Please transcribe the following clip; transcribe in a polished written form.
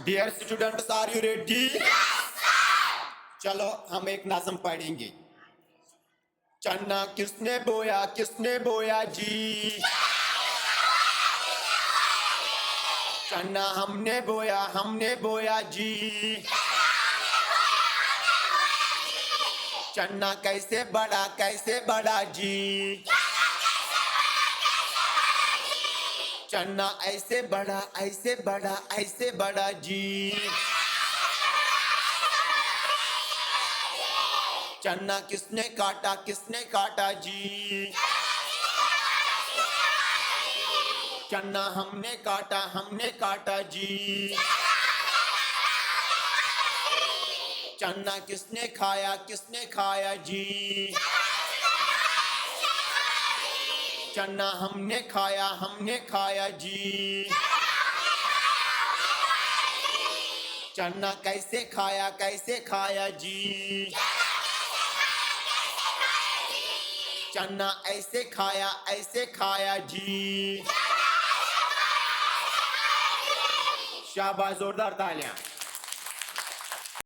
Dear students, are you ready? चलो हम एक नाज़म पढ़ेंगे। चन्ना किसने बोया जी? चन्ना हमने बोया जी। चन्ना कैसे बड़ा जी? चन्ना ऐसे बड़ा जी। चन्ना किसने काटा जी? चन्ना हमने काटा जी। चन्ना किसने खाया जी? चन्ना हमने खाया जी। चन्ना कैसे खाया जी? चन्ना ऐसे खाया जी। शाबाश, जोरदार तालियां।